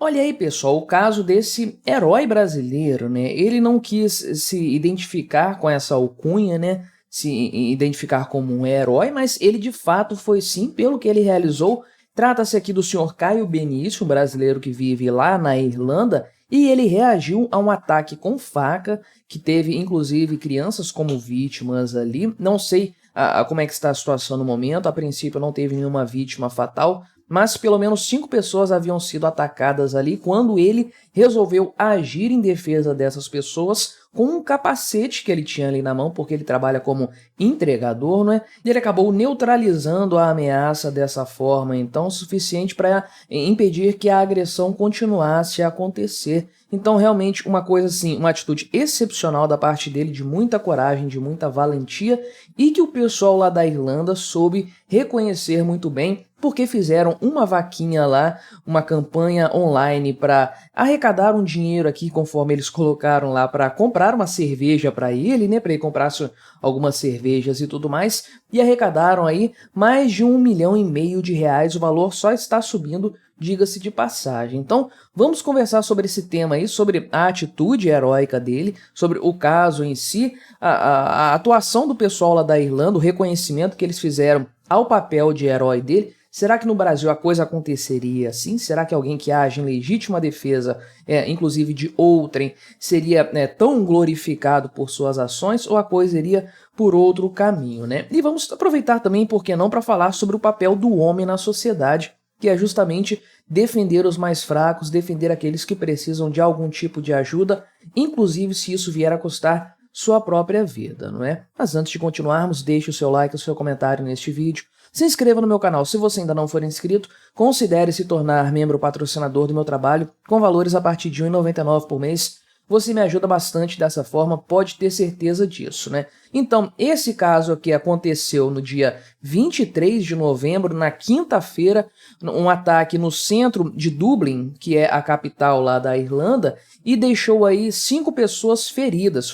Olha aí, pessoal, o caso desse herói brasileiro, né? Ele não quis se identificar com essa alcunha, né? Identificar como um herói, mas ele de fato foi sim, pelo que ele realizou. Trata-se aqui do senhor Caio Benício, um brasileiro que vive lá na Irlanda, e ele reagiu a um ataque com faca, que teve inclusive crianças como vítimas ali. Não sei como é que está a situação no momento, a princípio não teve nenhuma vítima fatal, mas pelo menos 5 pessoas haviam sido atacadas ali quando ele resolveu agir em defesa dessas pessoas com um capacete que ele tinha ali na mão, porque ele trabalha como entregador, não é? E ele acabou neutralizando a ameaça dessa forma, então, o suficiente para impedir que a agressão continuasse a acontecer. Então, realmente, uma coisa assim, uma atitude excepcional da parte dele, de muita coragem, de muita valentia, e que o pessoal lá da Irlanda soube reconhecer muito bem, porque fizeram uma vaquinha lá, uma campanha online para arrecadar um dinheiro aqui, conforme eles colocaram lá, para comprar uma cerveja para ele, né, para ele comprar algumas cervejas e tudo mais, e arrecadaram aí mais de R$ 1,5 milhão, o valor só está subindo, diga-se de passagem. Então, vamos conversar sobre esse tema aí, sobre a atitude heróica dele, sobre o caso em si, a atuação do pessoal lá da Irlanda, o reconhecimento que eles fizeram ao papel de herói dele. Será que no Brasil a coisa aconteceria assim? Será que alguém que age em legítima defesa, inclusive de outrem, seria tão glorificado por suas ações, ou a coisa iria por outro caminho, né? E vamos aproveitar também, por que não, para falar sobre o papel do homem na sociedade, que é justamente defender os mais fracos, defender aqueles que precisam de algum tipo de ajuda, inclusive se isso vier a custar sua própria vida, não é? Mas antes de continuarmos, deixe o seu like, o seu comentário neste vídeo. Se inscreva no meu canal se você ainda não for inscrito, considere se tornar membro patrocinador do meu trabalho com valores a partir de R$ 1,99 por mês. Você me ajuda bastante dessa forma, pode ter certeza disso, né? Então, esse caso aqui aconteceu no dia 23 de novembro, na quinta-feira, um ataque no centro de Dublin, que é a capital lá da Irlanda, e deixou aí 5 pessoas feridas.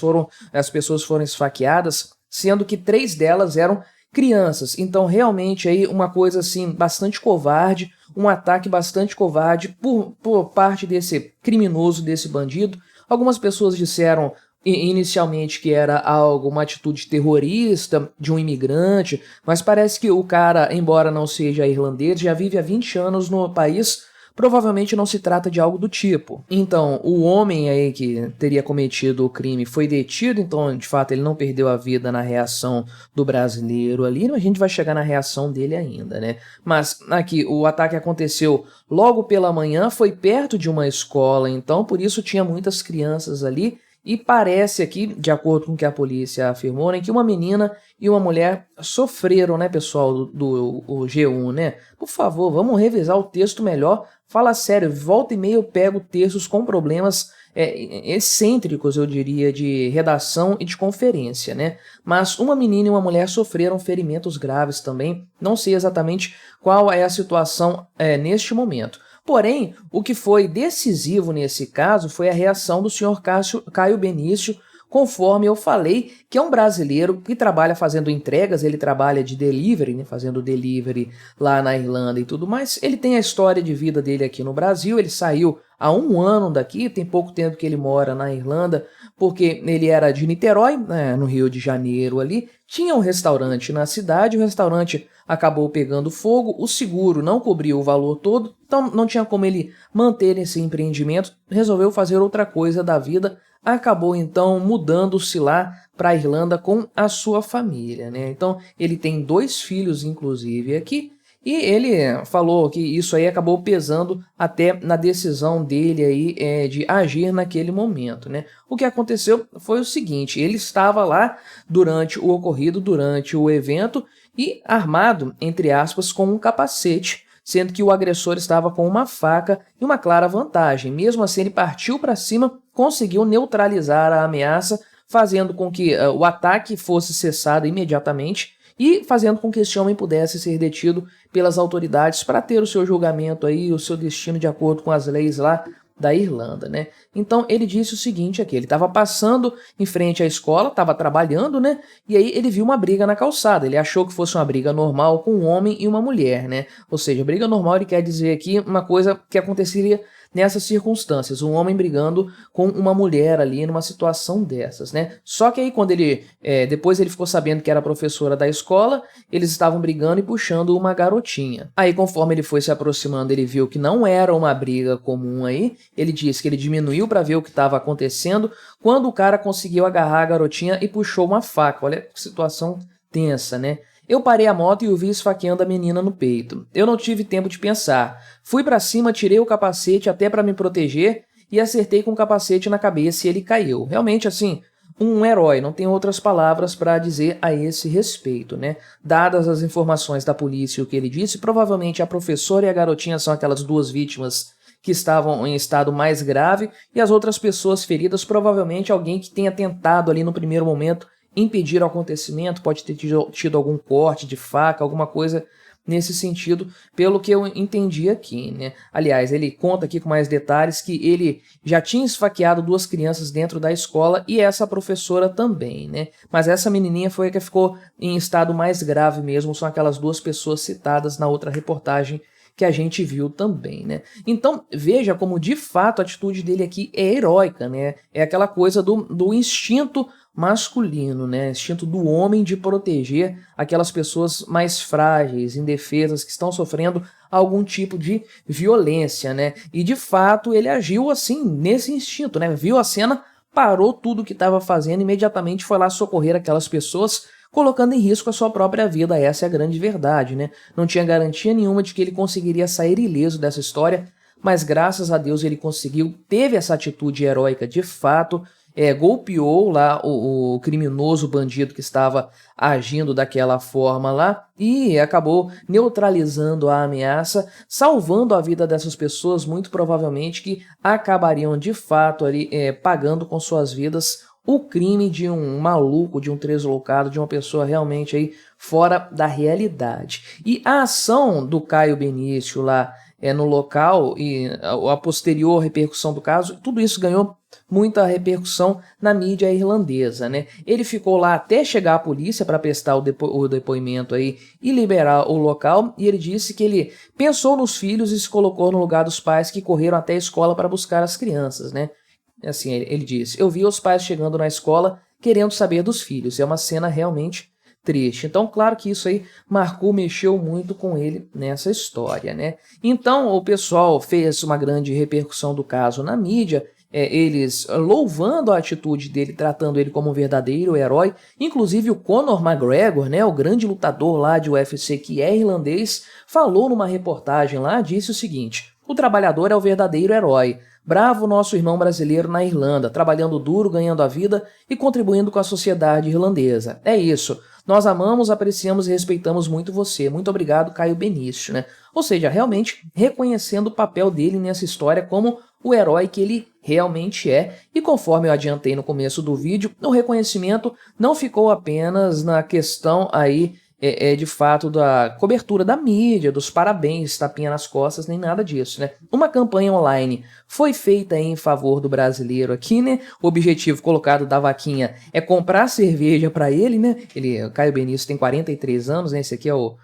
As pessoas foram esfaqueadas, sendo que 3 delas eram crianças. Então, realmente aí uma coisa assim bastante covarde, um ataque bastante covarde por parte desse criminoso, desse bandido. Algumas pessoas disseram inicialmente que era uma atitude terrorista de um imigrante, mas parece que o cara, embora não seja irlandês, já vive há 20 anos no país. Provavelmente não se trata de algo do tipo. Então, o homem aí que teria cometido o crime foi detido, então, de fato, ele não perdeu a vida na reação do brasileiro ali, a gente vai chegar na reação dele ainda, né? Mas aqui, o ataque aconteceu logo pela manhã, foi perto de uma escola, então, por isso tinha muitas crianças ali, e parece aqui, de acordo com o que a polícia afirmou, né, que uma menina e uma mulher sofreram, né, pessoal, do G1, né? Por favor, vamos revisar o texto melhor. Fala sério, volta e meia eu pego textos com problemas excêntricos, eu diria, de redação e de conferência, né? Mas uma menina e uma mulher sofreram ferimentos graves também. Não sei exatamente qual é a situação neste momento. Porém, o que foi decisivo nesse caso foi a reação do senhor Caio Benício, conforme eu falei, que é um brasileiro que trabalha fazendo entregas, ele trabalha de delivery, né, fazendo delivery lá na Irlanda e tudo mais. Ele tem a história de vida dele aqui no Brasil, ele saiu há 1 ano daqui, tem pouco tempo que ele mora na Irlanda, porque ele era de Niterói, né, no Rio de Janeiro ali, tinha um restaurante na cidade, o restaurante acabou pegando fogo, o seguro não cobriu o valor todo, então não tinha como ele manter esse empreendimento, resolveu fazer outra coisa da vida, acabou então mudando-se lá para a Irlanda com a sua família, né? Então ele tem 2 filhos inclusive aqui, e ele falou que isso aí acabou pesando até na decisão dele aí de agir naquele momento, né? O que aconteceu foi o seguinte, ele estava lá durante o ocorrido, durante o evento, e armado, entre aspas, com um capacete, sendo que o agressor estava com uma faca e uma clara vantagem. Mesmo assim, ele partiu para cima, conseguiu neutralizar a ameaça, fazendo com que o ataque fosse cessado imediatamente e fazendo com que esse homem pudesse ser detido pelas autoridades para ter o seu julgamento aí, o seu destino de acordo com as leis lá da Irlanda, né? Então ele disse o seguinte aqui, ele estava passando em frente à escola, estava trabalhando, né? E aí ele viu uma briga na calçada, ele achou que fosse uma briga normal com um homem e uma mulher, né? Ou seja, briga normal ele quer dizer aqui uma coisa que aconteceria nessas circunstâncias, um homem brigando com uma mulher ali numa situação dessas, né? Só que aí quando depois ele ficou sabendo que era a professora da escola, eles estavam brigando e puxando uma garotinha. Aí conforme ele foi se aproximando, ele viu que não era uma briga comum aí, ele disse que ele diminuiu para ver o que estava acontecendo, quando o cara conseguiu agarrar a garotinha e puxou uma faca. Olha que situação tensa, né? Eu parei a moto e o vi esfaqueando a menina no peito. Eu não tive tempo de pensar. Fui pra cima, tirei o capacete até pra me proteger e acertei com o capacete na cabeça e ele caiu. Realmente, assim, um herói, não tem outras palavras para dizer a esse respeito, né? Dadas as informações da polícia e o que ele disse, provavelmente a professora e a garotinha são aquelas duas vítimas que estavam em estado mais grave e as outras pessoas feridas, provavelmente alguém que tenha tentado ali no primeiro momento impedir o acontecimento, pode ter tido algum corte de faca, alguma coisa nesse sentido, pelo que eu entendi aqui, né? Aliás, ele conta aqui com mais detalhes que ele já tinha esfaqueado duas crianças dentro da escola e essa professora também, né? Mas essa menininha foi a que ficou em estado mais grave mesmo, são aquelas duas pessoas citadas na outra reportagem que a gente viu também, né? Então, veja como de fato a atitude dele aqui é heróica, né? É aquela coisa do instinto masculino, né? Instinto do homem de proteger aquelas pessoas mais frágeis, indefesas, que estão sofrendo algum tipo de violência, né? E de fato ele agiu assim, nesse instinto, né? Viu a cena, parou tudo o que estava fazendo, imediatamente foi lá socorrer aquelas pessoas, colocando em risco a sua própria vida. Essa é a grande verdade, né? Não tinha garantia nenhuma de que ele conseguiria sair ileso dessa história, mas graças a Deus ele conseguiu, teve essa atitude heróica de fato, golpeou lá o criminoso bandido que estava agindo daquela forma lá e acabou neutralizando a ameaça, salvando a vida dessas pessoas, muito provavelmente que acabariam de fato ali pagando com suas vidas o crime de um maluco, de um translocado, de uma pessoa realmente aí fora da realidade. E a ação do Caio Benício lá no local e a posterior repercussão do caso, tudo isso ganhou muita repercussão na mídia irlandesa, né? Ele ficou lá até chegar a polícia para prestar o depoimento aí e liberar o local, e ele disse que ele pensou nos filhos e se colocou no lugar dos pais que correram até a escola para buscar as crianças, né? Assim, ele disse, eu vi os pais chegando na escola querendo saber dos filhos, é uma cena realmente triste. Então, claro que isso aí marcou, mexeu muito com ele nessa história, né? Então, o pessoal fez uma grande repercussão do caso na mídia, eles louvando a atitude dele, tratando ele como um verdadeiro herói. Inclusive o Conor McGregor, né, o grande lutador lá de UFC que é irlandês, falou numa reportagem lá, disse o seguinte: o trabalhador é o verdadeiro herói. Bravo nosso irmão brasileiro na Irlanda, trabalhando duro, ganhando a vida e contribuindo com a sociedade irlandesa. É isso. Nós amamos, apreciamos e respeitamos muito você. Muito obrigado, Caio Benício, né? Ou seja, realmente reconhecendo o papel dele nessa história como o herói que ele realmente é. E conforme eu adiantei no começo do vídeo, o reconhecimento não ficou apenas na questão aí de fato da cobertura da mídia, dos parabéns, tapinha nas costas, nem nada disso, né? Uma campanha online foi feita em favor do brasileiro aqui, né? O objetivo colocado da vaquinha é comprar cerveja para ele, né? O Caio Benício tem 43 anos, né? Esse aqui é o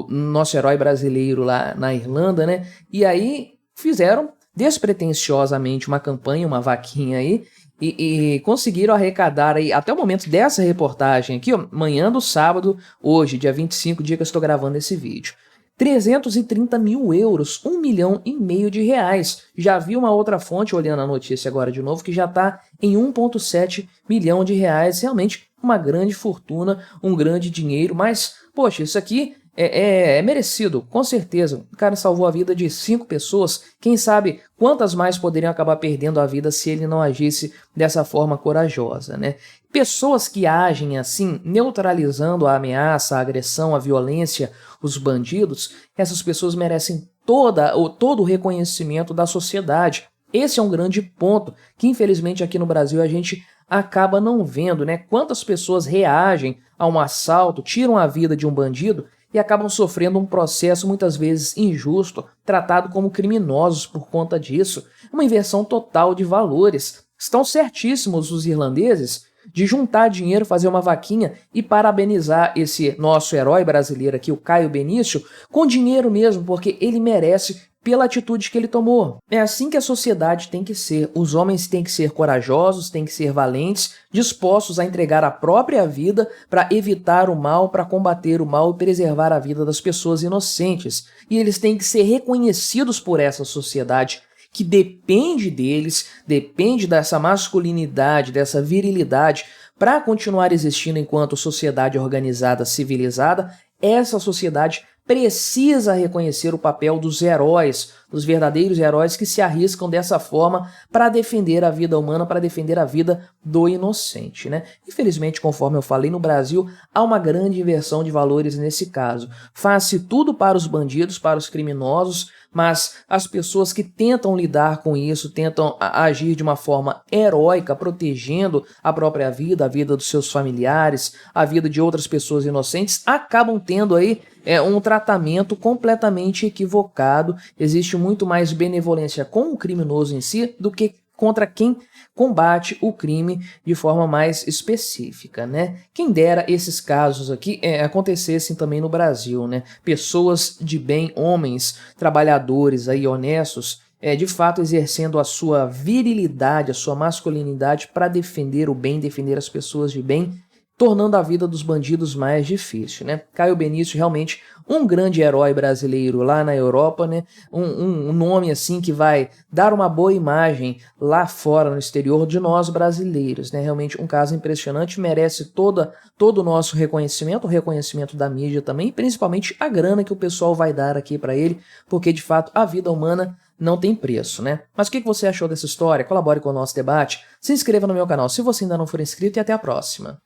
nosso herói brasileiro lá na Irlanda, né? E aí fizeram despretensiosamente uma campanha, uma vaquinha aí, e conseguiram arrecadar aí, até o momento dessa reportagem aqui, ó, manhã do sábado, hoje, dia 25, dia que eu estou gravando esse vídeo, 330 mil euros, 1,5 milhão de reais. Já vi uma outra fonte, olhando a notícia agora de novo, que já está em 1,7 milhão de reais. Realmente uma grande fortuna, um grande dinheiro, mas, poxa, isso aqui é merecido, com certeza. O cara salvou a vida de 5 pessoas, quem sabe quantas mais poderiam acabar perdendo a vida se ele não agisse dessa forma corajosa, né? Pessoas que agem assim, neutralizando a ameaça, a agressão, a violência, os bandidos, essas pessoas merecem todo o reconhecimento da sociedade. Esse é um grande ponto que, infelizmente, aqui no Brasil a gente acaba não vendo, né? Quantas pessoas reagem a um assalto, tiram a vida de um bandido e acabam sofrendo um processo muitas vezes injusto, tratado como criminosos por conta disso. Uma inversão total de valores. Estão certíssimos os irlandeses de juntar dinheiro, fazer uma vaquinha e parabenizar esse nosso herói brasileiro aqui, o Caio Benício, com dinheiro mesmo, porque ele merece pela atitude que ele tomou. É assim que a sociedade tem que ser. Os homens têm que ser corajosos, têm que ser valentes, dispostos a entregar a própria vida para evitar o mal, para combater o mal e preservar a vida das pessoas inocentes. E eles têm que ser reconhecidos por essa sociedade que depende deles, depende dessa masculinidade, dessa virilidade para continuar existindo enquanto sociedade organizada, civilizada. Essa sociedade precisa reconhecer o papel dos heróis, dos verdadeiros heróis que se arriscam dessa forma para defender a vida humana, para defender a vida do inocente, né? Infelizmente, conforme eu falei, no Brasil há uma grande inversão de valores nesse caso. Faz-se tudo para os bandidos, para os criminosos, mas as pessoas que tentam lidar com isso, tentam agir de uma forma heróica, protegendo a própria vida, a vida dos seus familiares, a vida de outras pessoas inocentes, acabam tendo aí um tratamento completamente equivocado. Existe muito mais benevolência com o criminoso em si do que contra quem combate o crime de forma mais específica, né? Quem dera esses casos aqui acontecessem também no Brasil, né? Pessoas de bem, homens, trabalhadores aí honestos, de fato exercendo a sua virilidade, a sua masculinidade para defender o bem, defender as pessoas de bem, tornando a vida dos bandidos mais difícil, né? Caio Benício realmente um grande herói brasileiro lá na Europa, né? Um nome assim que vai dar uma boa imagem lá fora no exterior de nós brasileiros, né? Realmente um caso impressionante, merece todo o nosso reconhecimento, o reconhecimento da mídia também, principalmente a grana que o pessoal vai dar aqui para ele, porque de fato a vida humana não tem preço, né? Mas o que você achou dessa história? Colabore com o nosso debate, se inscreva no meu canal se você ainda não for inscrito e até a próxima.